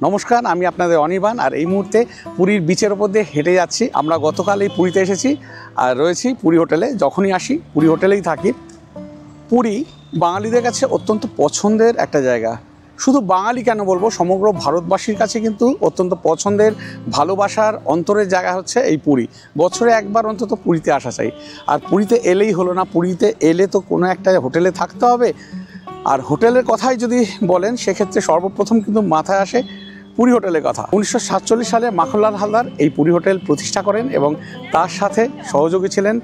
নমস্কার, আমি আপনাদের অনির্বাণ। আর এই মুহূর্তে পুরীর বিচের ওপর দিয়ে হেঁটে যাচ্ছি। আমরা গতকাল এই পুরীতে এসেছি আর রয়েছি পুরী হোটেলে। যখনই আসি পুরী হোটেলেই থাকি। পুরী বাঙালিদের কাছে অত্যন্ত পছন্দের একটা জায়গা। শুধু বাঙালি কেন বলবো, সমগ্র ভারতবাসীর কাছে কিন্তু অত্যন্ত পছন্দের, ভালোবাসার অন্তরের জায়গা হচ্ছে এই পুরী। বছরে একবার অন্তত পুরীতে আসা চাই। আর পুরীতে এলেই হলো না, পুরীতে এলে তো কোনো একটা হোটেলে থাকতে হবে। আর হোটেলের কথাই যদি বলেন সেক্ষেত্রে সর্বপ্রথম কিন্তু মাথায় আসে পুরী হোটেলের কথা। 1947 সালে মাখনলাল হালদার এই পুরী হোটেল প্রতিষ্ঠা করেন এবং তার সাথে সহযোগী ছিলেন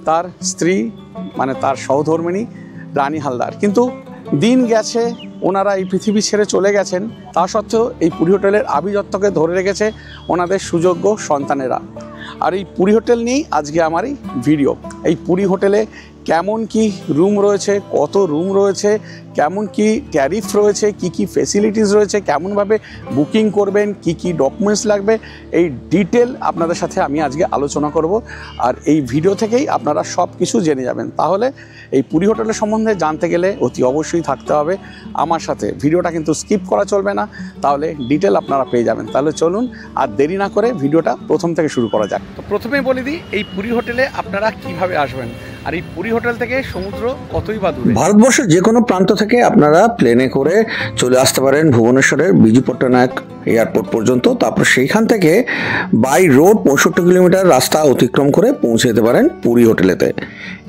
তার স্ত্রী, মানে তার সহধর্মিণী রানী হালদার। কিন্তু দিন গেছে, ওনারা এই পৃথিবী ছেড়ে চলে গেছেন। তা সত্ত্বেও এই পুরী হোটেলের আভিজাত্যকে ধরে রেখেছে ওনাদের সুযোগ্য সন্তানেরা। আর এই পুরী হোটেল নিয়েই আজকে আমার এই ভিডিও। এই পুরী হোটেলে কেমন কি রুম রয়েছে, কত রুম রয়েছে, কেমন কি ট্যারিফ রয়েছে, কি কি ফেসিলিটিস রয়েছে, কেমনভাবে বুকিং করবেন, কি কি ডকুমেন্টস লাগবে, এই ডিটেল আপনাদের সাথে আমি আজকে আলোচনা করব। আর এই ভিডিও থেকেই আপনারা সব কিছু জেনে যাবেন। তাহলে এই পুরী হোটেলের সম্বন্ধে জানতে গেলে অতি অবশ্যই থাকতে হবে আমার সাথে। ভিডিওটা কিন্তু স্কিপ করা চলবে না, তাহলে ডিটেল আপনারা পেয়ে যাবেন। তাহলে চলুন আর দেরি না করে ভিডিওটা প্রথম থেকে শুরু করা যাক। তো প্রথমেই বলে দিই এই পুরী হোটেলে আপনারা কিভাবে আসবেন, আর এই পুরী হোটেল থেকে সমুদ্র কতই বা দূরে। ভারতবর্ষের যে কোনো প্রান্ত থেকে আপনারা প্লেনে করে চলে আসতে পারেন ভুবনেশ্বরের বিজু পট্টনায়ক এয়ারপোর্ট পর্যন্ত। তারপর সেইখান থেকে বাই রোড 65 কিলোমিটার রাস্তা অতিক্রম করে পৌঁছে যেতে পারেন পুরী হোটেলেতে।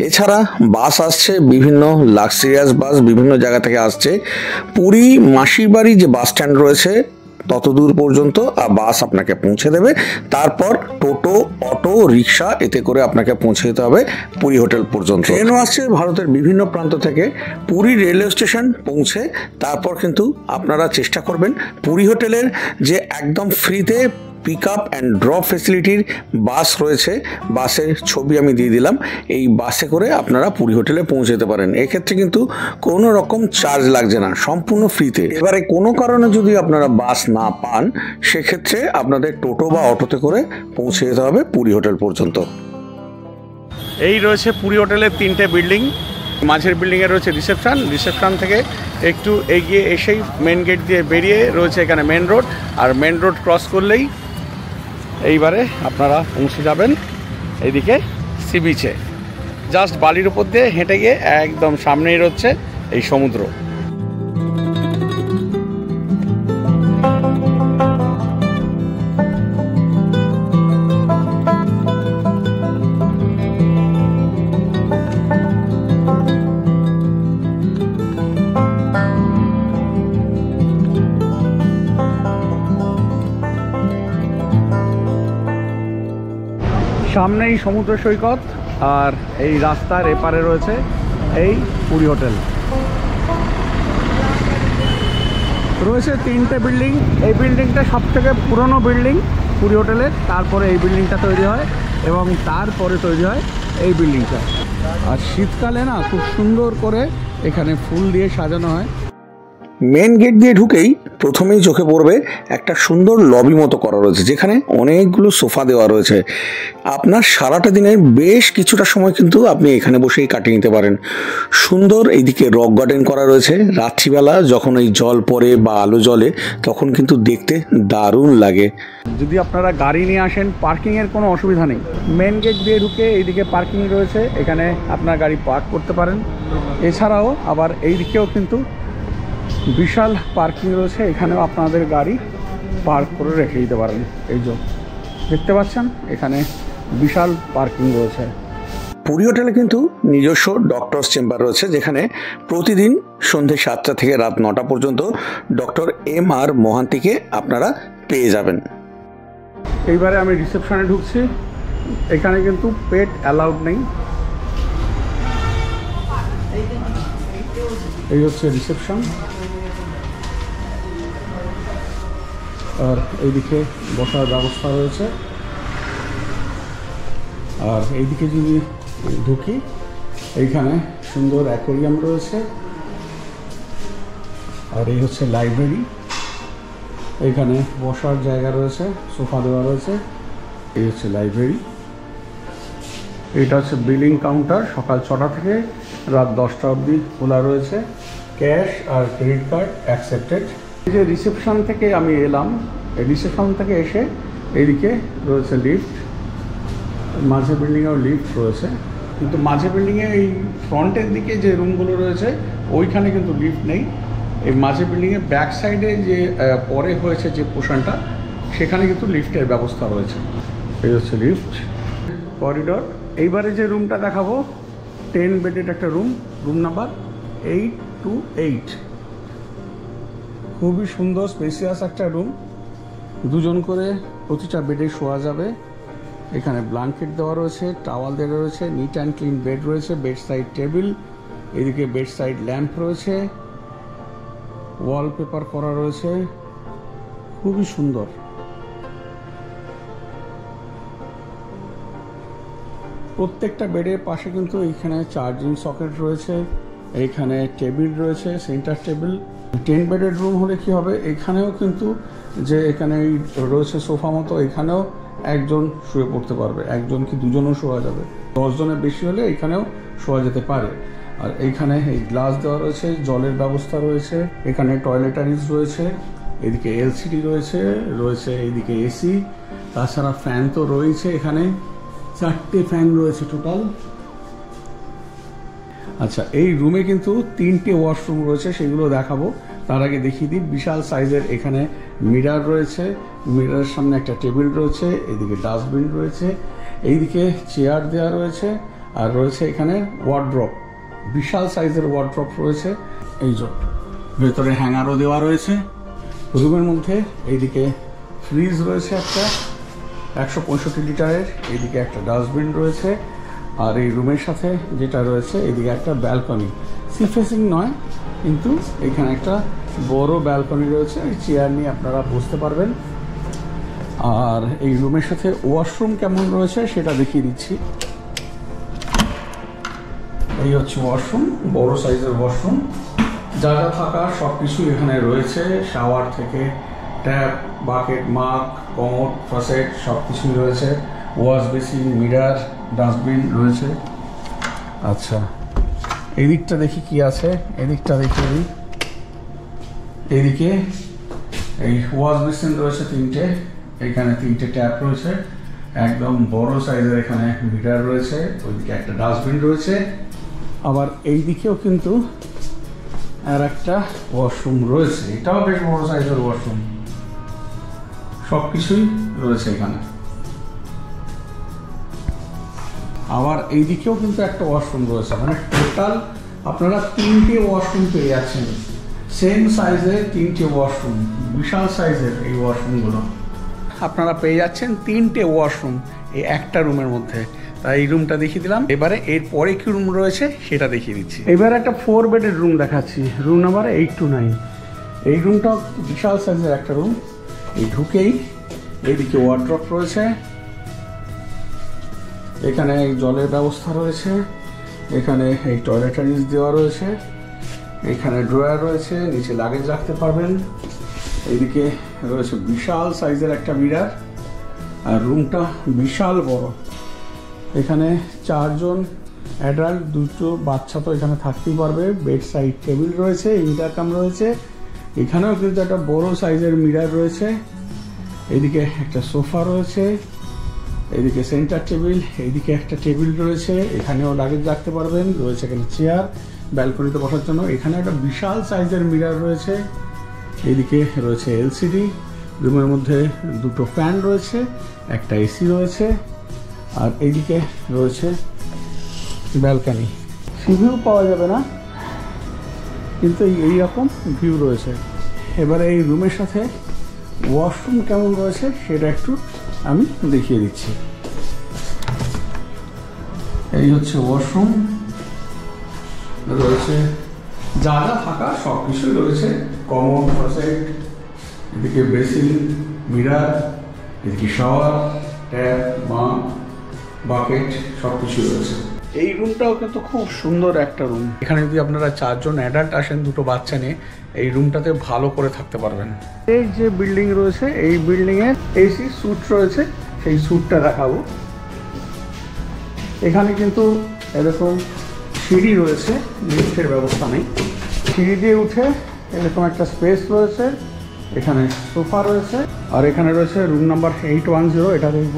এছাড়া বাস আসছে, বিভিন্ন লাক্সারিয়াস বাস বিভিন্ন জায়গা থেকে আসছে। পুরী মাসির বাড়ি যে বাস স্ট্যান্ড রয়েছে তত দূর পর্যন্ত বাস আপনাকে পৌঁছে দেবে। তারপর টোটো, অটো, রিক্সা এতে করে আপনাকে পৌঁছে যেতে হবে পুরী হোটেল পর্যন্ত। ট্রেনও আসছে ভারতের বিভিন্ন প্রান্ত থেকে। পুরী রেলওয়ে স্টেশন পৌঁছে তারপর কিন্তু আপনারা চেষ্টা করবেন পুরী হোটেলের যে একদম ফ্রিতে পিক আপ অ্যান্ড ড্রপ ফেসিলিটির বাস রয়েছে, বাসের ছবি আমি দিয়ে দিলাম। এই বাসে করে আপনারা পুরী হোটেলে পৌঁছে যেতে পারেন। এক্ষেত্রে কিন্তু কোনো রকম চার্জ লাগছে না, সম্পূর্ণ ফ্রিতে। এবারে কোনো কারণে যদি আপনারা বাস না পান সেক্ষেত্রে আপনাদের টোটো বা অটোতে করে পৌঁছে যেতে হবে পুরী হোটেল পর্যন্ত। এই রয়েছে পুরী হোটেলের 3টে বিল্ডিং। মাঝের বিল্ডিংয়ে রয়েছে রিসেপশন। রিসেপশন থেকে একটু এগিয়ে এসেই মেন গেট দিয়ে বেরিয়ে রয়েছে এখানে মেন রোড। আর মেন রোড ক্রস করলেই এইবারে আপনারা পৌঁছে যাবেন এইদিকে সি বিচে। জাস্ট বালির উপর দিয়ে হেঁটে গিয়ে একদম সামনেই রয়েছে এই সমুদ্র। সামনেই সমুদ্র সৈকত আর এই রাস্তার এপারে রয়েছে এই পুরী হোটেল। রয়েছে 3টে বিল্ডিং। এই বিল্ডিংটা সব থেকে পুরনো বিল্ডিং পুরী হোটেলের। তারপরে এই বিল্ডিংটা তৈরি হয় এবং তারপরে তৈরি হয় এই বিল্ডিংটা। আর শীতকালে না খুব সুন্দর করে এখানে ফুল দিয়ে সাজানো হয়। মেন গেট দিয়ে ঢুকেই প্রথমেই চোখে পড়বে একটা সুন্দর লবি মতো করা রয়েছে, যেখানে অনেকগুলো সোফা দেওয়া রয়েছে। আপনার সারাটা দিনের বেশ কিছুটা সময় কিন্তু আপনি এখানে বসেই কাটিয়ে নিতে পারেন। সুন্দর এইদিকে রক গার্ডেন করা রয়েছে। রাত্রিবেলা যখন এই জল পড়ে বা আলো জ্বলে তখন কিন্তু দেখতে দারুণ লাগে। যদি আপনারা গাড়ি নিয়ে আসেন পার্কিংয়ের কোনো অসুবিধা নেই। মেন গেট দিয়ে ঢুকে এইদিকে পার্কিং রয়েছে, এখানে আপনার গাড়ি পার্ক করতে পারেন। এছাড়াও আবার এই দিকেও কিন্তু বিশাল পার্কিং রয়েছে, এখানেও আপনাদের গাড়ি পার্ক করে রেখে দিতে পারেন। এই যে দেখতে পাচ্ছেন এখানে বিশাল পার্কিং রয়েছে। পুরী হোটেলে কিন্তু নিজস্ব ডক্টরস চেম্বার রয়েছে, যেখানে প্রতিদিন সন্ধ্যে 7টা থেকে রাত 9টা পর্যন্ত ডক্টর MR মোহান্তিকে আপনারা পেয়ে যাবেন। এইবারে আমি রিসেপশনে ঢুকছি। এখানে কিন্তু পেট অ্যালাউড নেই। এই হচ্ছে রিসেপশন। আর এইদিকে বসার ব্যবস্থা রয়েছে। আর এইদিকে যদি ঢুকি এইখানে সুন্দর অ্যাকোয়ারিয়াম রয়েছে। আর এই হচ্ছে লাইব্রেরি। এইখানে বসার জায়গা রয়েছে, সোফা দেওয়া রয়েছে। এই হচ্ছে লাইব্রেরি। এটা হচ্ছে বিলিং কাউন্টার। সকাল 6টা থেকে রাত 10টা অবধি খোলা রয়েছে। ক্যাশ আর ক্রেডিট কার্ড অ্যাকসেপ্টেড। এই যে রিসেপশন থেকে আমি এলাম, এই রিসেপশন থেকে এসে এইদিকে রয়েছে লিফট, মাঝে বিল্ডিংয়েও লিফট রয়েছে, কিন্তু মাঝে বিল্ডিংয়ে এই ফ্রন্টের দিকে যে রুমগুলো রয়েছে ওইখানে কিন্তু লিফট নেই। এই মাঝে বিল্ডিংয়ের ব্যাক সাইডে যে পরে হয়েছে যে পোর্শনটা সেখানে কিন্তু লিফটের ব্যবস্থা রয়েছে। এই হচ্ছে লিফট, করিডর। এইবারে যে রুমটা দেখাবো 10 বেডের একটা রুম, রুম নাম্বার 828। খুবই সুন্দর স্পেসিয়াস একটা রুম, দুজন করে প্রতিটা বেডে শোয়া যাবে। এখানে ব্ল্যাঙ্কেট দেওয়া রয়েছে, টাওয়াল দেওয়া রয়েছে, নিট অ্যান্ড ক্লিন বেড রয়েছে, বেড সাইড টেবিল, এদিকে বেড সাইড ল্যাম্প রয়েছে, ওয়ালপেপার করা রয়েছে, খুবই সুন্দর। প্রত্যেকটা বেডের পাশে কিন্তু এইখানে চার্জিং সকেট রয়েছে, এইখানে টেবিল রয়েছে, সেন্টার টেবিল। 10 বেডের রুম হলে কি হবে, এখানেও কিন্তু যে এখানে রয়েছে সোফা মতো, এখানেও একজন শুয়ে পড়তে পারবে, একজন কি দুজনও শোয়া যাবে। 10 জনের বেশি হলে এখানেও শোয়া যেতে পারে। আর এইখানে এই গ্লাস দেওয়া রয়েছে, জলের ব্যবস্থা রয়েছে, এখানে টয়লেটারিজ রয়েছে, এদিকে এলসিডি রয়েছে, রয়েছে এইদিকে এসি, তাছাড়া ফ্যান তো রয়েছে, এখানে 4টে ফ্যান রয়েছে টোটাল। আচ্ছা, এই রুমে কিন্তু 3টে ওয়াশরুম রয়েছে, সেগুলো দেখাবো। তার আগে দেখিয়ে দিই, বিশাল সাইজের এখানে মিরার রয়েছে, মিরারের সামনে একটা টেবিল রয়েছে, এদিকে ডাস্টবিন রয়েছে, এইদিকে চেয়ার দেওয়া রয়েছে, আর রয়েছে এখানে ওয়ার্ড্রপ, বিশাল সাইজের ওয়ার্ড্রপ রয়েছে। এই যে ভেতরে হ্যাঙ্গারও দেওয়া রয়েছে রুমের মধ্যে। এইদিকে ফ্রিজ রয়েছে একটা 165 লিটারের, এইদিকে একটা ডাস্টবিন রয়েছে। আর এই রুমের সাথে যেটা রয়েছে এদিকে একটা ব্যালকনি, সি ফেসিং নয়, কিন্তু এখানে একটা বড় ব্যালকনি রয়েছে, এই চেয়ার নিয়ে আপনারা বসতে পারবেন। আর এই রুমের সাথে ওয়াশরুম কেমন রয়েছে সেটা দেখিয়ে দিচ্ছি। এই হচ্ছে ওয়াশরুম, বড় সাইজের ওয়াশরুম, যা যা থাকার সব কিছু এখানে রয়েছে, শাওয়ার থেকে ট্যাপ, বাকেট, মাগ, কমোড, ফসেট সব কিছুই রয়েছে, ওয়াশ বেসিন, মিরার, ডাস্টবিন রয়েছে। আচ্ছা, এদিকটা দেখি কি আছে, এদিকটা দেখিয়ে দিই। এদিকে এই ওয়াশ বেসিন রয়েছে 3টে, এখানে 3টে ট্যাপ রয়েছে, একদম বড় সাইজের এখানে মিরার রয়েছে, ওইদিকে একটা ডাস্টবিন রয়েছে। আবার এই দিকেও কিন্তু আর একটা ওয়াশরুম রয়েছে, এটাও বেশ বড় সাইজের ওয়াশরুম, সব কিছুই রয়েছে এখানে। আবার এই দিকেও কিন্তু একটা ওয়াশরুম রয়েছে, মানে টোটাল আপনারা 3টে ওয়াশরুম পেয়ে যাচ্ছেন, সেম সাইজের 3টে ওয়াশরুম, বিশাল সাইজের এই ওয়াশরুমগুলো আপনারা পেয়ে যাচ্ছেন 3টে ওয়াশরুম এই একটা রুমের মধ্যে। তাই এই রুমটা দেখিয়ে দিলাম। এবারে এরপরে কি রুম রয়েছে সেটা দেখিয়ে দিচ্ছি। এবারে একটা 4 বেডের রুম দেখাচ্ছি, রুম নাম্বার 829। এই রুমটাও বিশাল সাইজের একটা রুম। এই ঢুকেই এইদিকে ওয়ার্ড্রপ রয়েছে, এখানে জলের ব্যবস্থা রয়েছে, এখানে এই টয়লেটারিজ দেওয়া রয়েছে, এখানে ড্রয়ার রয়েছে, নিচে লাগেজ রাখতে পারবেন। এইদিকে রয়েছে বিশাল সাইজের একটা মিরার, আর রুমটা বিশাল বড়। এখানে 4 জন অ্যাডাল্ট, 2টো বাচ্চা তো এখানে থাকতেই পারবে। বেড সাইড টেবিল রয়েছে, ইন্টারকাম রয়েছে, এখানেও কিন্তু একটা বড় সাইজের মিরার রয়েছে। এদিকে একটা সোফা রয়েছে, এদিকে সেন্টার টেবিল, এইদিকে একটা টেবিল রয়েছে, এখানেও লাগেজ রাখতে পারবেন। রয়েছে এখানে চেয়ার ব্যালকনিতে বসার জন্য, এখানে একটা বিশাল সাইজের মিরার রয়েছে। এইদিকে রয়েছে এলসিডি, রুমের মধ্যে 2টো ফ্যান রয়েছে, একটা এসি রয়েছে, আর এইদিকে রয়েছে ব্যালকনি। সি ভিউ পাওয়া যাবে না, কিন্তু এই রকম ভিউ রয়েছে। এবারে এই রুমের সাথে ওয়াশরুম কেমন রয়েছে সেটা একটু আমি দেখিয়ে দিচ্ছি। এই হচ্ছে ওয়াশরুম, রয়েছে যা যা থাকা সব কিছুই রয়েছে, কমন, ফসেট, এদিকে বেসিন, মিরার, এদিকে শাওয়ার, ট্যাপ, মাগ, বাকেট সব কিছু রয়েছে। এই রুমটাও কিন্তু খুব সুন্দর একটা রুম। এখানে যদি আপনারা 4 জন অ্যাডাল্ট আসেন, 2টো বাচ্চা নিয়ে, এই রুমটাতে ভালো করে থাকতে পারবেন। এই যে বিল্ডিং রয়েছে, এই বিল্ডিংয়ের এসি স্যুট রয়েছে, সেই স্যুটটা দেখাবো। এখানে কিন্তু এরকম সিঁড়ি রয়েছে, লিফটের ব্যবস্থা নেই। সিঁড়ি দিয়ে উঠে এরকম একটা স্পেস রয়েছে, এখানে সোফা রয়েছে, আর এখানে রয়েছে রুম নাম্বার 810, এটা দেখব।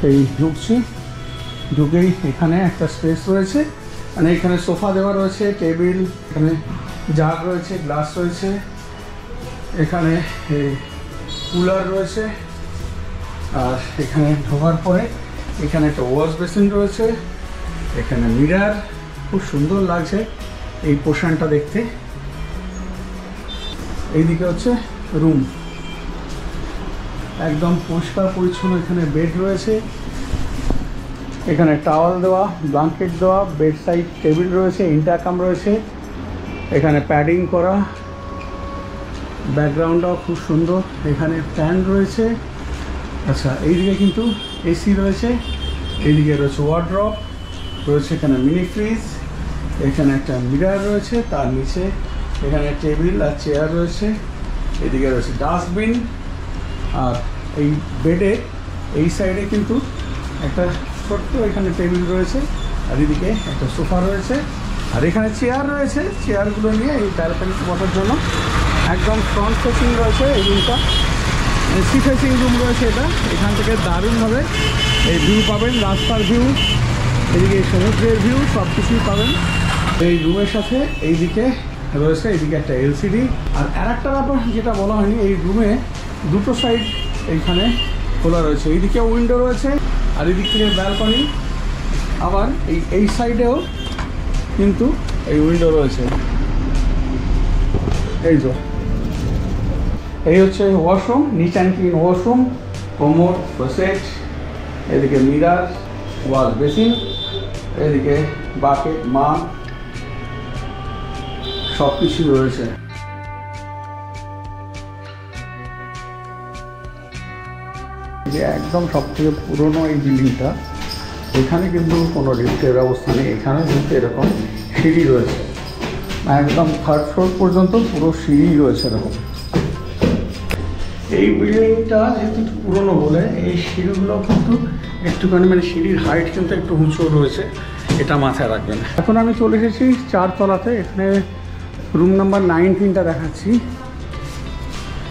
এই ঢুকছি, ঢুকেই এখানে একটা স্পেস রয়েছে, মানে এখানে সোফা দেওয়া রয়েছে, টেবিল, এখানে জাগ রয়েছে, গ্লাস রয়েছে, এখানে এই কুলার রয়েছে। আর এখানে ঢোকার পরে এখানে একটা ওয়াশ বেসিন রয়েছে, এখানে মিরার, খুব সুন্দর লাগছে এই পোর্শনটা দেখতে। এইদিকে হচ্ছে রুম, একদম পরিষ্কার পরিচ্ছন্ন। এখানে বেড রয়েছে, এখানে টাওয়াল দেওয়া, ব্ল্যাঙ্কেট দেওয়া, বেড সাইড টেবিল রয়েছে, ইন্টারকাম রয়েছে, এখানে প্যাডিং করা, ব্যাকগ্রাউন্ডটাও খুব সুন্দর, এখানে ফ্যান রয়েছে। আচ্ছা, এইদিকে কিন্তু এসি রয়েছে, এইদিকে রয়েছে ওয়ার্ড্রপ রয়েছে, এখানে মিনি ফ্রিজ, এখানে একটা মিরার রয়েছে, তার নিচে এখানে টেবিল আর চেয়ার রয়েছে, এদিকে রয়েছে ডাস্টবিন। আর এই বেডে এই সাইডে কিন্তু একটা ছোট্ট এখানে টেবিল রয়েছে, আর এদিকে একটা সোফা রয়েছে, আর এখানে চেয়ার রয়েছে। চেয়ারগুলো নিয়ে এই ব্যালকনিতে বসার জন্য একদম ফ্রন্ট ফেসিং রয়েছে এই রুমটা, সি ফেসিং রুম রয়েছে এটা। এখান থেকে দারুণভাবে এই ভিউ পাবেন, রাস্তার ভিউ, এদিকে সমুদ্রের ভিউ, সব কিছুই পাবেন এই রুমের সাথে। এইদিকে রয়েছে এইদিকে একটা এলসিডি। আর একটা ব্যাপার যেটা বলা হয়নি, এই রুমে দুটো সাইড এইখানে খোলা রয়েছে, এইদিকে উইন্ডো রয়েছে আর এদিক থেকে ব্যালকনি, আবার এই সাইডেও কিন্তু এই উইন্ডো রয়েছে। এই যে এই হচ্ছে ওয়াশরুম, নিচ and clean washroom, commode, closet, এদিকে মিরার, ওয়াশ বেসিন, এদিকে বাকেট, মাগ, সব কিছু রয়েছে। যে একদম সব থেকে পুরনো এই বিল্ডিংটা, এখানে কিন্তু কোনো লিফটের ব্যবস্থা নেই, এখানে কিন্তু এরকম সিঁড়ি রয়েছে, একদম 3rd ফ্লোর পর্যন্ত পুরো সিঁড়ি রয়েছে এরকম। এই বিল্ডিংটা যেহেতু পুরনো বলে এই সিঁড়িগুলো কিন্তু একটুখানি, মানে সিঁড়ির হাইট কিন্তু একটু উঁচু রয়েছে, এটা মাথায় রাখবেন। এখন আমি চলে এসেছি 4 তলাতে, এখানে রুম নাম্বার 19টা দেখাচ্ছি।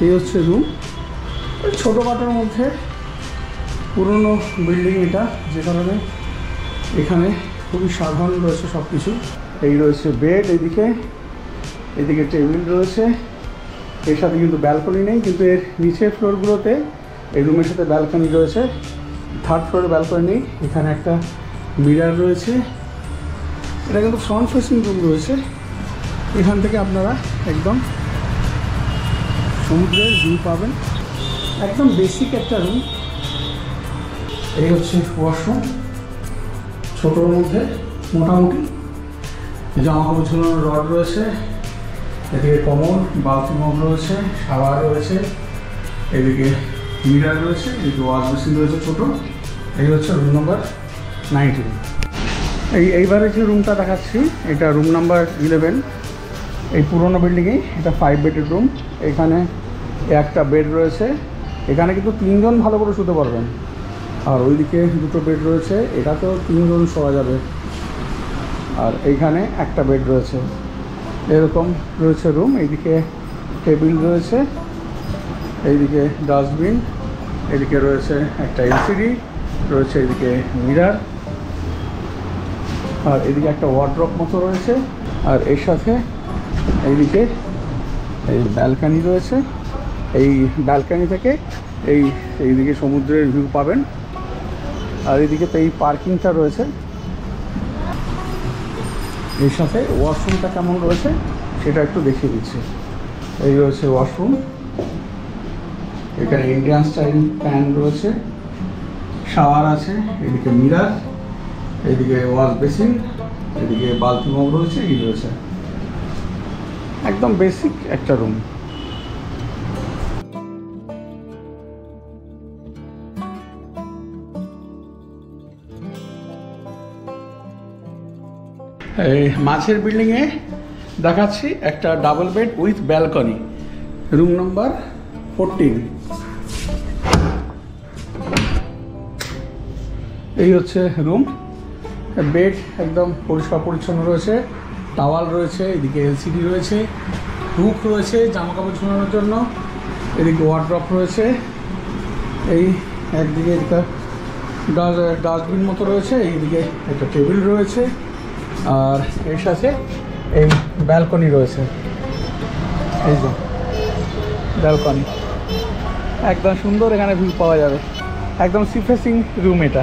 এই হচ্ছে রুম, ছোটোখাটোর মধ্যে পুরনো বিল্ডিং এটা, যে কারণে এখানে খুবই সাধারণ রয়েছে সব কিছু। এই রয়েছে বেড, এদিকে টেবিল রয়েছে, এর সাথে কিন্তু ব্যালকনি নেই, কিন্তু এর নিচের ফ্লোরগুলোতে এই রুমের সাথে ব্যালকনি রয়েছে। 3rd ফ্লোরে ব্যালকনি নেই। এখানে একটা মিরার রয়েছে, এটা কিন্তু ফ্রন্ট ফেসিং রুম রয়েছে, এখান থেকে আপনারা একদম সমুদ্রের ভিউ পাবেন, একদম বেসিক একটা রুম। এই হচ্ছে ওয়াশরুম, ছোটোর মধ্যে মোটামুটি, জামা কাপড় ঝুলানোর রড রয়েছে, এদিকে কমোড, বাথরুম রয়েছে, শাওয়ার রয়েছে, এদিকে মিরার রয়েছে, এদিকে ওয়াশ বেসিন রয়েছে ছোটো। এই হচ্ছে রুম নাম্বার 19। এইবারে যে রুমটা দেখাচ্ছি এটা রুম নাম্বার 11। এই পুরোনো বিল্ডিংয়েই এটা 5 বেডের রুম। এখানে একটা বেড রয়েছে, এখানে কিন্তু 3 জন ভালো করে শুতে পারবেন। আর ওইদিকে দুটো বেড রয়েছে, এটাতেও 3 জন শোয়া যাবে। আর এইখানে একটা বেড রয়েছে, এরকম রয়েছে রুম। এইদিকে টেবিল রয়েছে, এইদিকে ডাস্টবিন, এদিকে রয়েছে একটা এলসিডি রয়েছে, এদিকে মিরার, আর এদিকে একটা ওয়ার্ড্রপ মতো রয়েছে। আর এর সাথে এইদিকে এই ব্যালকানি রয়েছে, এই ব্যালকানি থেকে এইদিকে সমুদ্রের ভিউ পাবেন। আর এদিকে তো এই পার্কিংটা রয়েছে, এর সাথে ওয়াশরুমটা কেমন রয়েছে সেটা একটু দেখিয়ে দিচ্ছি। এই রয়েছে ওয়াশরুম, এখানে ইন্ডিয়ান স্টাইল প্যান রয়েছে, শাওয়ার আছে, এদিকে মিরার, এদিকে ওয়াশ বেসিন, এদিকে বালতি মগ রয়েছে, এই রয়েছে, একদম বেসিক একটা রুম। এই মাঝের বিল্ডিংয়ে দেখাচ্ছি একটা double bed with balcony, room number 14। এই হচ্ছে রুম, বেড একদম পরিষ্কার পরিচ্ছন্ন রয়েছে, টাওয়াল রয়েছে, এদিকে এলসিডি রয়েছে, হুক রয়েছে জামা কাপড় ঝোলানোর জন্য, এদিকে ওয়ার্ড্রপ রয়েছে, এই একদিকে একটা ডাস্টবিন মতো রয়েছে, এইদিকে একটা টেবিল রয়েছে, আর এর সাথে এই ব্যালকনি রয়েছে। এই যে ব্যালকনি একদম সুন্দর, এখানে ভিউ পাওয়া যাবে, একদম সি ফেসিং রুম এটা।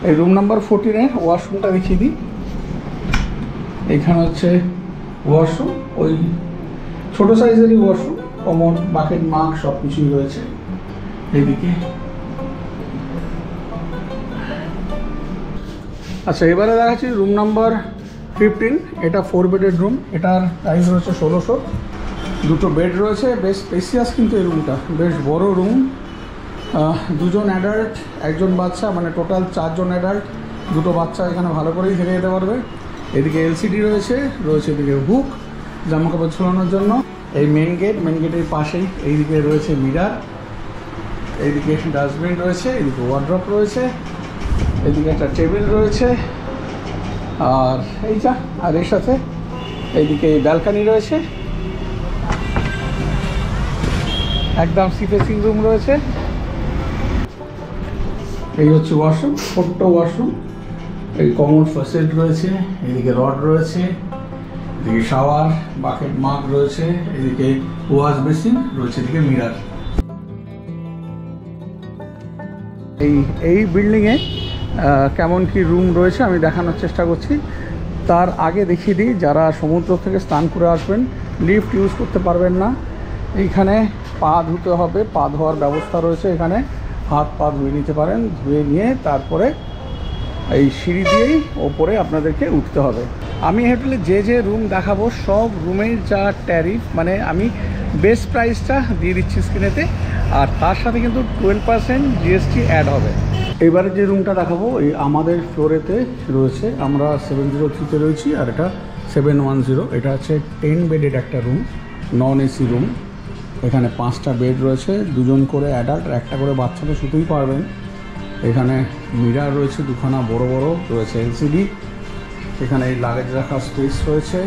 এই রুম নাম্বার 14-এর ওয়াশরুমটা দেখিয়ে দিই। এখানে হচ্ছে ওয়াশরুম, ওই ছোটো সাইজেরই ওয়াশরুম, কমন বাকেট মাগ সব কিছুই রয়েছে। এইদিকে আচ্ছা, এবারে দেখাচ্ছি রুম নাম্বার 15। এটা 4 বেডের রুম, এটার প্রাইস রয়েছে 1600। দুটো বেড রয়েছে, বেশ স্পেসিয়াস কিন্তু এই রুমটা, বেশ বড় রুম। 2জন অ্যাডাল্ট 1জন বাচ্চা, মানে টোটাল 4জন অ্যাডাল্ট, 2টো বাচ্চা এখানে ভালো করেই থেকে যেতে পারবে। এদিকে এলসিডি রয়েছে, এদিকে হুক জামা কাপড় ঝোলানোর জন্য। এই মেন গেটের পাশেই এইদিকে রয়েছে মিরার, এইদিকে ডাস্টবিন রয়েছে, এইদিকে ওয়ার্ড্রপ রয়েছে, এইদিকে একটা টেবিল রয়েছে, আর আর এর সাথে এইদিকে ব্যালকনি রয়েছে, একদম সি ফেসিং রুম রয়েছে। এই হচ্ছে ওয়াশরুম, ছোট্ট ওয়াশরুম, এই কমোড ফ্যাসেট রয়েছে, এদিকে রড রয়েছে, এদিকে শাওয়ার বাকেট মাগ রয়েছে, এদিকে ওয়াশ বেসিন রয়েছে, এদিকে মিরার। এই বিল্ডিংয়ে কেমন কি রুম রয়েছে আমি দেখানোর চেষ্টা করছি। তার আগে দেখিয়ে দিই, যারা সমুদ্র থেকে স্নান করে আসবেন লিফট ইউজ করতে পারবেন না, এইখানে পা ধুতে হবে, পা ধোয়ার ব্যবস্থা রয়েছে, এখানে হাত পা ধুয়ে নিতে পারেন, ধুয়ে নিয়ে তারপরে এই সিঁড়ি দিয়েই ওপরে আপনাদেরকে উঠতে হবে। আমি হোটেলে যে রুম দেখাবো সব রুমের যা ট্যারিফ, মানে আমি বেস্ট প্রাইসটা দিয়ে দিচ্ছি স্ক্রিনেতে, আর তার সাথে কিন্তু 12% জিএসটি অ্যাড হবে। এবারে যে রুমটা দেখাবো এই আমাদের ফ্লোরেতে রয়েছে, আমরা 703-তে রয়েছি, আর এটা 710। এটা হচ্ছে 10 বেডেড একটা রুম, নন এসি রুম। এখানে 5টা বেড রয়েছে, 2জন করে অ্যাডাল্ট, আর একটা করে বাচ্চাদের শুতেই পারবেন। এখানে মিরার রয়েছে দুখানা বড় বড়, রয়েছে এলসিডি, এখানে এই লাগেজ রাখার স্পেস রয়েছে,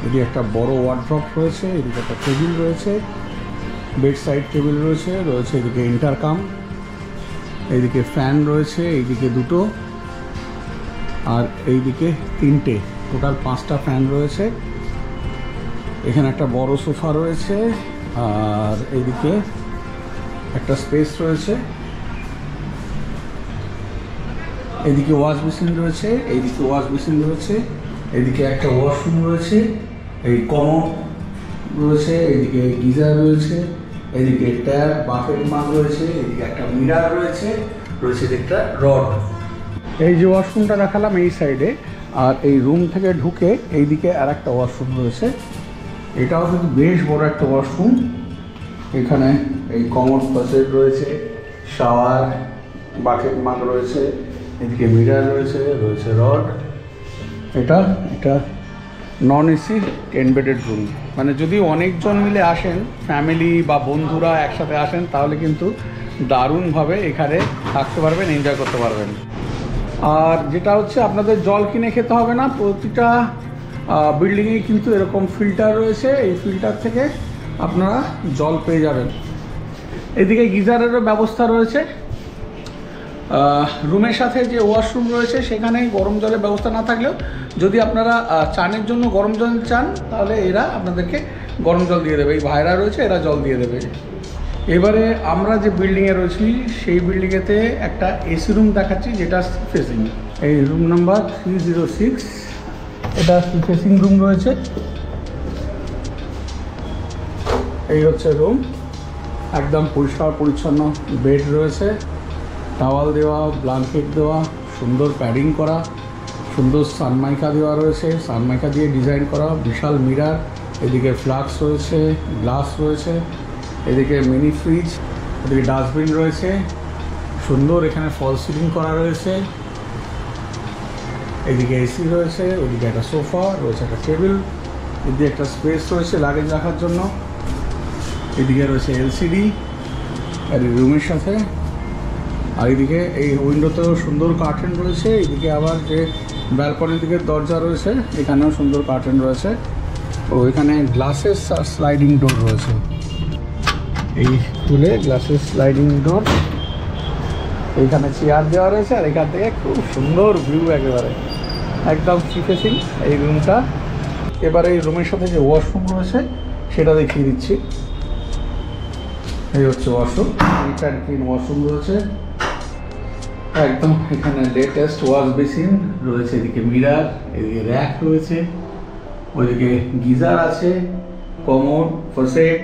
এদিকে একটা বড় ওয়ার্ড্রপ রয়েছে, এদিকে একটা টেবিল রয়েছে, বেড সাইড টেবিল রয়েছে, এদিকে ইন্টারকাম, এইদিকে ফ্যান রয়েছে, এইদিকে 2টো, আর এইদিকে 3টে, টোটাল 5টা ফ্যান রয়েছে। এখানে একটা বড় সোফা রয়েছে, আর এইদিকে একটা স্পেস রয়েছে, এদিকে ওয়াশ বেসিন রয়েছে, এইদিকে ওয়াশ বেসিন রয়েছে, এদিকে একটা ওয়াশরুম রয়েছে, এই কমন রয়েছে, এদিকে গিজার রয়েছে, এদিকে ট্যাপ বাকেট মাগ রয়েছে, এদিকে একটা মিরার রয়েছে, একটা রড। এই যে ওয়াশরুমটা দেখালাম এই সাইডে, আর এই রুম থেকে ঢুকে এইদিকে আর একটা ওয়াশরুম রয়েছে, এটাও কিন্তু বেশ বড় একটা ওয়াশরুম। এখানে এই কমোড ফ্যাসেট রয়েছে, শাওয়ার বাকেট মাগ রয়েছে, এদিকে মিরার রয়েছে, রড। এটা নন এসি 10 বেডেড রুম, মানে যদি অনেকজন মিলে আসেন, ফ্যামিলি বা বন্ধুরা একসাথে আসেন, তাহলে কিন্তু দারুণভাবে এখানে থাকতে পারবেন, এনজয় করতে পারবেন। আর যেটা হচ্ছে আপনাদের জল কিনে খেতে হবে না, প্রতিটা বিল্ডিংয়েই কিন্তু এরকম ফিল্টার রয়েছে, এই ফিল্টার থেকে আপনারা জল পেয়ে যাবেন। এদিকে গিজারেরও ব্যবস্থা রয়েছে। রুমের সাথে যে ওয়াশরুম রয়েছে সেখানে গরম জলের ব্যবস্থা না থাকলেও যদি আপনারা চানের জন্য গরম জল চান, তাহলে এরা আপনাদেরকে গরম জল দিয়ে দেবে, এই ভাইরা রয়েছে এরা জল দিয়ে দেবে। এবারে আমরা যে বিল্ডিংয়ে রয়েছি সেই বিল্ডিংয়েতে একটা এসি রুম দেখাচ্ছি, যেটা সি ফেসিং। এই রুম নাম্বার 306, এটা সি ফেসিং রুম রয়েছে। এই হচ্ছে রুম, একদম পরিষ্কার পরিচ্ছন্ন, বেড রয়েছে, টাওয়াল দেওয়া, ব্ল্যাঙ্কেট দেওয়া, সুন্দর প্যাডিং করা, সুন্দর সানমাইকা দেওয়া রয়েছে, সানমাইকা দিয়ে ডিজাইন করা, বিশাল মিরার, এদিকে ফ্লাক্স রয়েছে, গ্লাস রয়েছে, এদিকে মিনি ফ্রিজ, এদিকে ডাস্টবিন রয়েছে, সুন্দর এখানে ফল সিলিং করা রয়েছে, এদিকে এসি রয়েছে, ওইদিকে একটা সোফা রয়েছে, একটা টেবিল, এদিকে একটা স্পেস রয়েছে লাগেজ রাখার জন্য, এদিকে রয়েছে এলসিডি আর রুমের সাথে, আর এদিকে এই উইন্ডোতেও সুন্দর কার্টেন রয়েছে, এদিকে আবার যে ব্যালকনির দিকে দরজা রয়েছে এখানেও সুন্দর কার্টেন রয়েছে। এখানে গ্লাসেস আর স্লাইডিং ডোর রয়েছে, এই তুলে গ্লাসেস স্লাইডিং ডোর। এইখানে চেয়ার দেওয়া রয়েছে আর এখান থেকে খুব সুন্দর ভিউ, একেবারে একদম সি ফেসিং এই রুমটা। এবারে এই রুমের সাথে যে ওয়াশরুম রয়েছে সেটা দেখিয়ে দিচ্ছি। এই হচ্ছে washroom, neat and clean washroom রয়েছে একদম। এখানে লেটেস্ট ওয়াশ বেসিন রয়েছে, এদিকে মিরার, এদিকে র্যাক রয়েছে, ওইদিকে গিজার আছে, কমোড, ফসেট,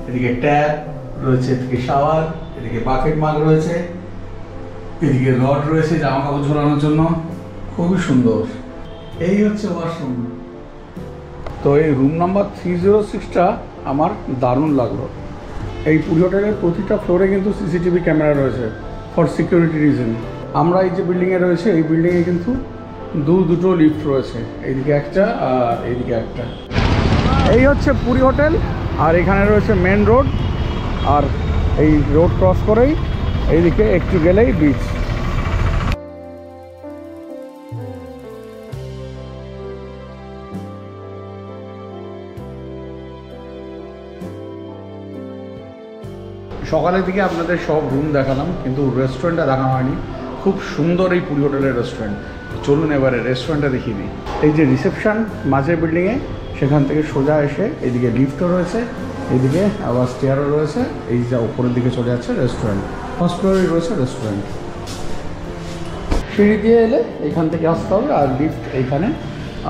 এদিকে ট্যাপ রয়েছে, এদিকে শাওয়ার, এদিকে বাকেট মাগ রয়েছে, এদিকে রড রয়েছে জামা কাপড় ঝোলানোর জন্য, খুবই সুন্দর। এই হচ্ছে ওয়াশরুম। তো এই রুম নাম্বার 306টা আমার দারুণ লাগলো। এই পুরী হোটেলের প্রতিটা ফ্লোরে কিন্তু সিসিটিভি ক্যামেরা রয়েছে ফর সিকিউরিটি রিজন। আমরা এই যে বিল্ডিংয়ে রয়েছে এই বিল্ডিংয়ে কিন্তু দুটো লিফট রয়েছে, এইদিকে একটা আর এইদিকে একটা। এই হচ্ছে পুরী হোটেল আর এখানে রয়েছে মেন রোড, আর এই রোড ক্রস করেই এইদিকে একটু গেলেই বিচ। সকালের দিকে আপনাদের সব রুম দেখালাম, কিন্তু রেস্টুরেন্টটা দেখানো হয়নি। খুব সুন্দর এই পুরী হোটেলের রেস্টুরেন্ট। চলুন এবারে রেস্টুরেন্টটা দেখিয়ে দিই। এই যে রিসেপশন মাঝের বিল্ডিংয়ে, সেখান থেকে সোজা এসে এইদিকে লিফটও রয়েছে, এইদিকে আবার স্টেয়ারও রয়েছে, এই যা উপরের দিকে চলে যাচ্ছে রেস্টুরেন্ট। ফার্স্ট ফ্লোরে রয়েছে রেস্টুরেন্ট। সিঁড়ি দিয়ে এলে এখান থেকে আসতে হবে, আর লিফট এইখানে।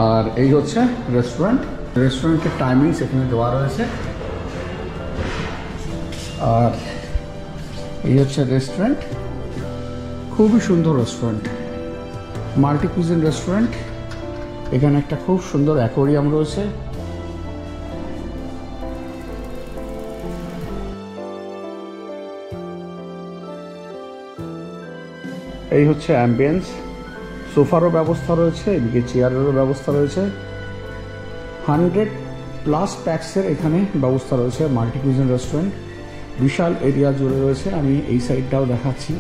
আর এই হচ্ছে রেস্টুরেন্ট। রেস্টুরেন্টের টাইমিংস এখানে দেওয়া রয়েছে। আর এই হচ্ছে রেস্টুরেন্ট, খুবই সুন্দর রেস্টুরেন্ট, মাল্টি কুইজিন রেস্টুরেন্ট। এখানে একটা খুব সুন্দর অ্যাকোয়ারিয়াম রয়েছে। এই হচ্ছে অ্যাম্বিয়েন্স, সোফারও ব্যবস্থা রয়েছে, এদিকে চেয়ারেরও ব্যবস্থা রয়েছে। 100+ প্যাক্সের এখানে ব্যবস্থা রয়েছে। মাল্টি কুইজিন রেস্টুরেন্ট, বিশাল এরিয়া জুড়ে রয়েছে। আমি এই সাইডটাও দেখাচ্ছি।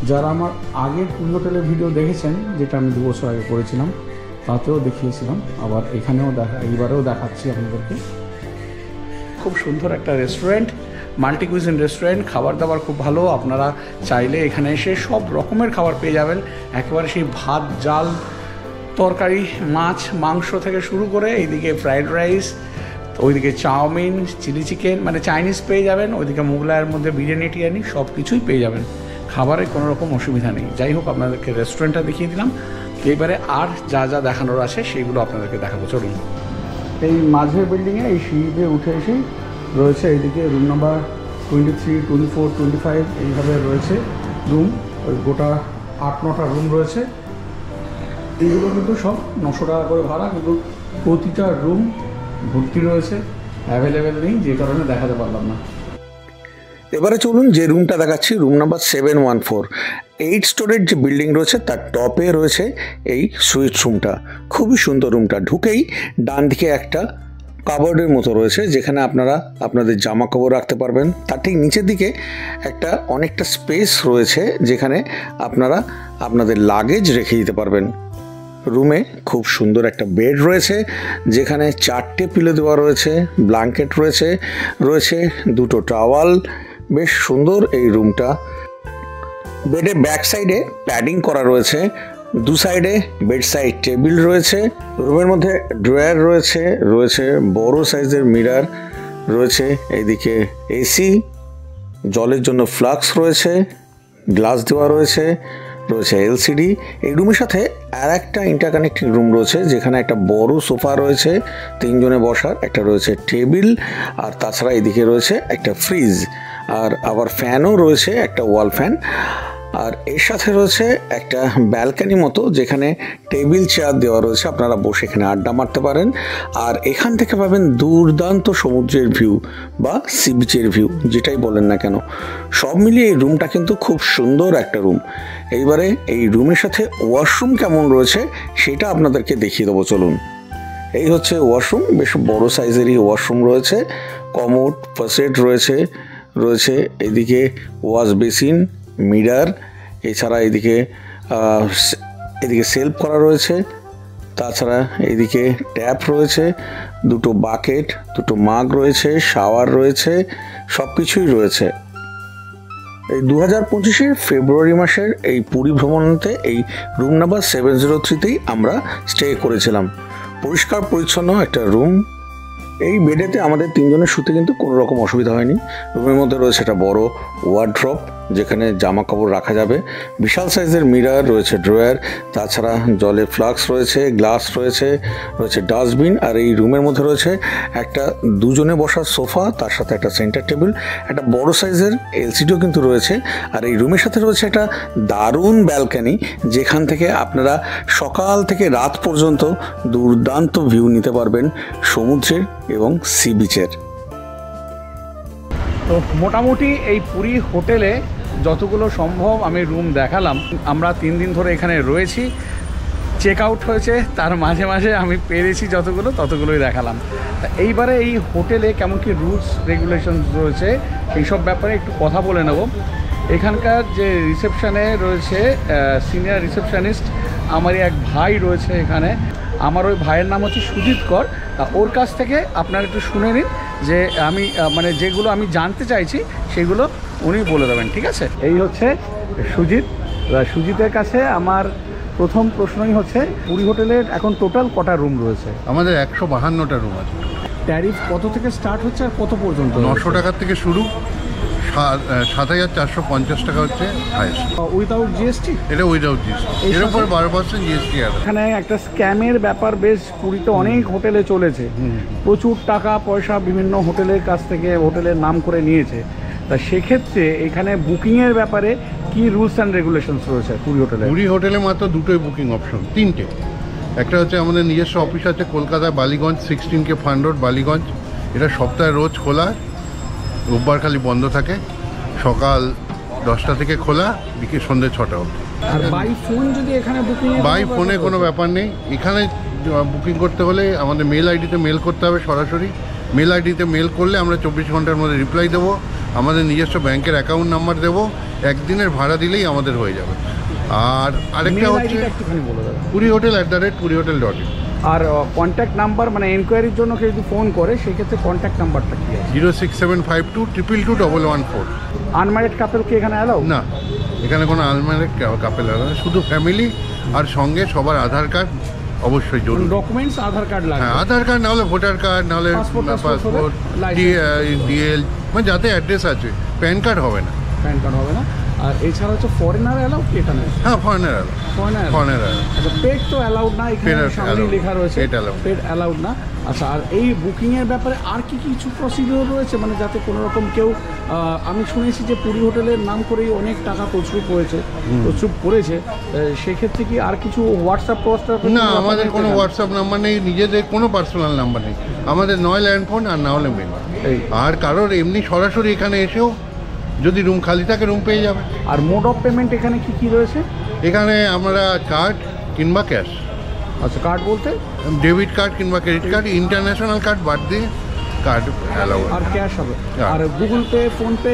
যারা আমার আগের পুরী হোটেলের ভিডিও দেখেছেন, যেটা আমি 2 বছর আগে করেছিলাম, তাতেও দেখিয়েছিলাম, আবার এখানেও এইবারেও দেখাচ্ছি আপনাদেরকে। খুব সুন্দর একটা রেস্টুরেন্ট, মাল্টি কুইজিন রেস্টুরেন্ট। খাবার দাবার খুব ভালো, আপনারা চাইলে এখানে এসে সব রকমের খাবার পেয়ে যাবেন। একেবারে সেই ভাত, ডাল, তরকারি, মাছ, মাংস থেকে শুরু করে এইদিকে ফ্রাইড রাইস, ওইদিকে চাউমিন, চিলি চিকেন, মানে চাইনিজ পেয়ে যাবেন। ওইদিকে মোগলাইয়ের মধ্যে বিরিয়ানি টিরিয়ানি সব কিছুই পেয়ে যাবেন। খাবারে কোনো রকম অসুবিধা নেই। যাই হোক, আপনাদেরকে রেস্টুরেন্টটা দেখিয়ে দিলাম। এইবারে আর যা যা দেখানোর আছে সেইগুলো আপনাদেরকে দেখাবো, চলুন। এই মাঝের বিল্ডিংয়ে এই সিঁড়িতে উঠে এসেই রয়েছে এইদিকে রুম নাম্বার 23, 24, 25 এইভাবে রয়েছে রুম। ওই গোটা 8-9টা রুম রয়েছে। এইগুলো কিন্তু সব 900 টাকা করে ভাড়া, কিন্তু প্রতিটা রুম ভর্তি রয়েছে, অ্যাভেলেবেল নেই, যে কারণে দেখাতে পারলাম না। এবারে চলুন যে রুমটা দেখাচ্ছি, রুম নাম্বার 714। 8 স্টোরের যে বিল্ডিং রয়েছে তার টপে রয়েছে এই সুইট রুমটা। খুবই সুন্দর রুমটা। ঢুকেই ডান দিকে একটা কাবার্ডের মতো রয়েছে, যেখানে আপনারা আপনাদের জামা কাপড় রাখতে পারবেন। তার ঠিক নিচের দিকে একটা অনেকটা স্পেস রয়েছে, যেখানে আপনারা আপনাদের লাগেজ রেখে দিতে পারবেন। রুমে খুব সুন্দর একটা বেড রয়েছে, যেখানে 4টে পিলো দেওয়া রয়েছে, ব্ল্যাঙ্কেট রয়েছে, রয়েছে 2টো টাওয়াল। বেশ সুন্দর এই রুমটা। বেডের ব্যাক সাইডে প্যাডিং করা রয়েছে, 2 সাইডে বেড সাইড টেবিল রয়েছে। রুমের মধ্যে ড্রয়ার রয়েছে, রয়েছে বড় সাইজের মিরার রয়েছে, এইদিকে এসি, জলের জন্য ফ্লাক্স রয়েছে, গ্লাস দেওয়া রয়েছে, রয়েছে এলসিডি। এই রুমের সাথে আর একটা ইন্টারকানেক্টিং রুম রয়েছে, যেখানে একটা বড় সোফা রয়েছে 3 জনে বসার, একটা রয়েছে টেবিল, আর তাছাড়া এদিকে রয়েছে একটা ফ্রিজ, আর আবার ফ্যানও রয়েছে, একটা ওয়াল ফ্যান। আর এর সাথে রয়েছে একটা ব্যালকনি মতো, যেখানে টেবিল চেয়ার দেওয়া রয়েছে, আপনারা বসে এখানে আড্ডা মারতে পারেন। আর এখান থেকে পাবেন দুর্দান্ত সমুদ্রের ভিউ বা সি বিচের ভিউ, যেটাই বলেন না কেন। সব মিলিয়ে এই রুমটা কিন্তু খুব সুন্দর একটা রুম। এইবারে এই রুমের সাথে ওয়াশরুম কেমন রয়েছে সেটা আপনাদেরকে দেখিয়ে দেবো, চলুন। এই হচ্ছে ওয়াশরুম, বেশ বড় সাইজেরই ওয়াশরুম রয়েছে। কমোড, ফসেট রয়েছে, রয়েছে এদিকে ওয়াশ বেসিন, মিরার, এছাড়া এদিকে সেলফ করা রয়েছে, তাছাড়া এদিকে ট্যাপ রয়েছে, দুটো বাকেট, দুটো মাগ রয়েছে, শাওয়ার রয়েছে, সব কিছুই রয়েছে। এই 2025-এর ফেব্রুয়ারি মাসের এই পুরী ভ্রমণতে এই রুম নাম্বার 703-তেই আমরা স্টে করেছিলাম। পরিষ্কার পরিচ্ছন্ন একটা রুম। এই বেডেতে আমাদের 3 জনের শুতে কিন্তু কোনো রকম অসুবিধা হয়নি। রুমের মধ্যে রয়েছে একটা বড় ওয়ার্ড্রপ, যেখানে জামা কাপড় রাখা যাবে, বিশাল সাইজের মিরর রয়েছে, ড্রয়ার, তাছাড়া জলের ফ্লাক্স রয়েছে, গ্লাস রয়েছে, ডাস্টবিন। আর এই রুমের মধ্যে রয়েছে একটা 2 জনে বসার সোফা, তার সাথে একটা সেন্টার টেবিল, একটা বড় সাইজের এলসিডিও কিন্তু রয়েছে। আর এই রুমের সাথে রয়েছে একটা দারুণ ব্যালকনি, যেখান থেকে আপনারা সকাল থেকে রাত পর্যন্ত দুর্দান্ত ভিউ নিতে পারবেন সমুদ্রের এবং সি বিচের। তো মোটামুটি এই পুরী হোটেলে যতগুলো সম্ভব আমি রুম দেখালাম। আমরা 3 দিন ধরে এখানে রয়েছি, চেক আউট হয়েছে, তার মাঝে মাঝে আমি পেরেছি ততগুলোই দেখালাম। তা এইবারে এই হোটেলে কেমন কি রুলস রেগুলেশন রয়েছে এইসব ব্যাপারে একটু কথা বলে নেব। এখানকার যে রিসেপশানে রয়েছে সিনিয়র রিসেপশনিস্ট, আমারই এক ভাই রয়েছে এখানে। আমার ওই ভাইয়ের নাম হচ্ছে সুজিত কর। ওর কাছ থেকে আপনারা একটু শুনে নিন যে আমি মানে যেগুলো আমি জানতে চাইছি সেগুলো উনি বলে দেবেন, ঠিক আছে? এই হচ্ছে সুজিত। সুজিতের কাছে আমার প্রথম প্রশ্নই হচ্ছে, পুরী হোটেলের এখন টোটাল কটা রুম রয়েছে? আমাদের 152টা রুম আছে। ট্যারিফ কত থেকে স্টার্ট হচ্ছে আর কত পর্যন্ত? 900 টাকার থেকে শুরু, 7,450 টাকা হচ্ছে হাইয়েস্ট। Without GST? এটা উইদাউট জিএসটি, এর উপর 12% জিএসটি আছে। এখানে একটা স্ক্যামের ব্যাপার বেশ পুরীতে অনেক হোটেলে চলেছে, প্রচুর টাকা পয়সা বিভিন্ন হোটেলের কাছ থেকে হোটেলের নাম করে নিয়েছে। তা সেক্ষেত্রে এখানে বুকিংয়ের ব্যাপারে কি রুলস অ্যান্ড রেগুলেশনস রয়েছে পুরী হোটেলে? পুরী হোটেলে মাত্র দুটোই বুকিং অপশন, 3টে। একটা হচ্ছে আমাদের নিজস্ব অফিস আছে কলকাতায়, Ballygunge, 16K fund road, Ballygunge. এটা সপ্তাহে রোজ খোলা, রোববার খালি বন্ধ থাকে। সকাল 10টা থেকে খোলা, বিকেল সন্ধ্যে 6টা অবধি। আর বাই ফোন যদি এখানে বুকিং? বাই ফোনে কোনো ব্যাপার নেই। এখানে বুকিং করতে হলে আমাদের মেল আইডিতে মেল করতে হবে সরাসরি। মেল আইডিতে মেল করলে আমরা 24 ঘন্টার মধ্যে রিপ্লাই দেবো। আমাদের নিজস্ব ব্যাংকের অ্যাকাউন্ট নাম্বার দেবো, একদিনের ভাড়া দিলেই আমাদের হয়ে যাবে। আর আরেকটা হচ্ছে পুরী হোটেল @purihotel.in। আর কন্ট্যাক্ট নাম্বার, মানে এনকোয়ারির জন্য কেউ যদি ফোন করে সেক্ষেত্রে কন্ট্যাক্ট নাম্বারটা কি আছে? 06752222124। আনম্যারিড কাপল কি এখানে অ্যালাউ? না, এখানে কোনো আনম্যারিড কাপল অ্যালাউ না, শুধু ফ্যামিলি। আর সঙ্গে সবার আধার কার্ড অবশ্যই জরুরি। ডকুমেন্টস আধার কার্ড লাগে? হ্যাঁ, আধার কার্ড, নাহলে ভোটার কার্ড, নাহলে পাসপোর্ট, ডিএল, মানে যাতে অ্যাড্রেস আছে। প্যান কার্ড হবে না। প্যান কার্ড হবে না। আর এছাড়া হচ্ছে ফরেনার অ্যালাউ কি এখানে? হ্যাঁ, ফরেনার অ্যালাউ। আচ্ছা, পেট তো অ্যালাউড না এখানে, সামনেই লেখা রয়েছে পেট অ্যালাউড না। আচ্ছা, আর এই বুকিংয়ের ব্যাপারে আর কি কিছু প্রসিডিওর রয়েছে, মানে যাতে কোনো রকম কেউ, আমি শুনেছি যে পুরী হোটেলের নাম করেই অনেক টাকা তছরূপ করেছে, সেক্ষেত্রে কি আর কিছু হোয়াটসঅ্যাপ? না, আমাদের কোনো হোয়াটসঅ্যাপ নাম্বার নেই, নিজেদের কোনো পার্সোনাল নাম্বার নেই আমাদের। নয় ল্যান্ডফোন আর না হলে মেল। আর কারোর এমনি সরাসরি এখানে এসেও যদি রুম খালি থাকে রুম পেয়ে যাবে। আর মোড অফ পেমেন্ট এখানে কি কি রয়েছে? এখানে আমরা কার্ড কিংবা ক্যাশ। আচ্ছা, কার্ড বলতে ডেবিট কার্ড কিংবা ক্রেডিট কার্ড, ইন্টারন্যাশনাল কার্ড বাদ দিয়ে কার্ড অ্যালাউ। আর ক্যাশ হবে? আর গুগল পে,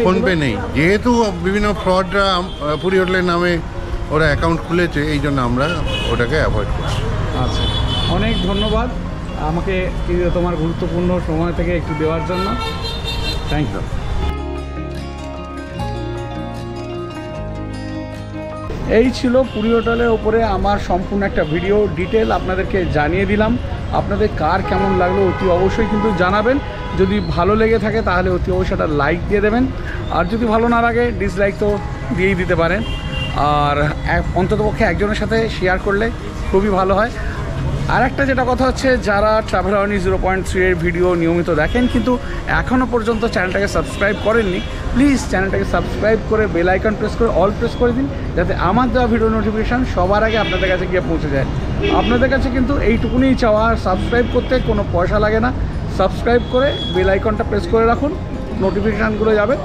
ফোনপে নেই, যেহেতু বিভিন্ন ফ্রডরা পুরী হোটেলের নামে ওরা অ্যাকাউন্ট খুলেছে, এই জন্য আমরা ওটাকে অ্যাভয়েড করছি। আচ্ছা, অনেক ধন্যবাদ আমাকে তোমার গুরুত্বপূর্ণ সময় থেকে একটু দেওয়ার জন্য। Thank you. এই ছিল পুরী হোটেলের ওপরে আমার সম্পূর্ণ একটা ভিডিও ডিটেল আপনাদেরকে জানিয়ে দিলাম। আপনাদের কার কেমন লাগলো অতি অবশ্যই কিন্তু জানাবেন। যদি ভালো লেগে থাকে তাহলে অতি অবশ্যই একটা লাইক দিয়ে দেবেন, আর যদি ভালো না লাগে ডিসলাইক তো দিয়েই দিতে পারেন। আর অন্ততপক্ষে একজনের সাথে শেয়ার করলে খুবই ভালো হয়। আর একটা যেটা কথা হচ্ছে, যারা ট্রাভেল আওয়ারনি 0.3 এর ভিডিও নিয়মিত দেখেন কিন্তু এখনও পর্যন্ত চ্যানেলটাকে সাবস্ক্রাইব করেননি, প্লিজ চ্যানেলটাকে সাবস্ক্রাইব করে বেল আইকন প্রেস করে অল প্রেস করে দিন, যাতে আমার দেওয়া ভিডিও নোটিফিকেশান সবার আগে আপনাদের কাছে গিয়ে পৌঁছে যায়। আপনাদের কাছে কিন্তু এইটুকুনিই চাওয়া, সাবস্ক্রাইব করতে কোনো পয়সা লাগে না। সাবস্ক্রাইব করে বেল আইকনটা প্রেস করে রাখুন, নোটিফিকেশানগুলো যাবে।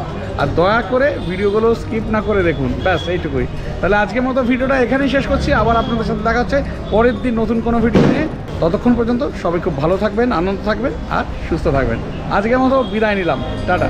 আর দয়া করে ভিডিওগুলো স্কিপ না করে দেখুন, ব্যাস এইটুকুই। তাহলে আজকের মতো ভিডিওটা এখানেই শেষ করছি। আবার আপনাদের সাথে দেখা হচ্ছে পরের দিন নতুন কোনো ভিডিও নিয়ে। ততক্ষণ পর্যন্ত সবাই খুব ভালো থাকবেন, আনন্দ থাকবেন আর সুস্থ থাকবেন। আজকের মতো বিদায় নিলাম, টাটা।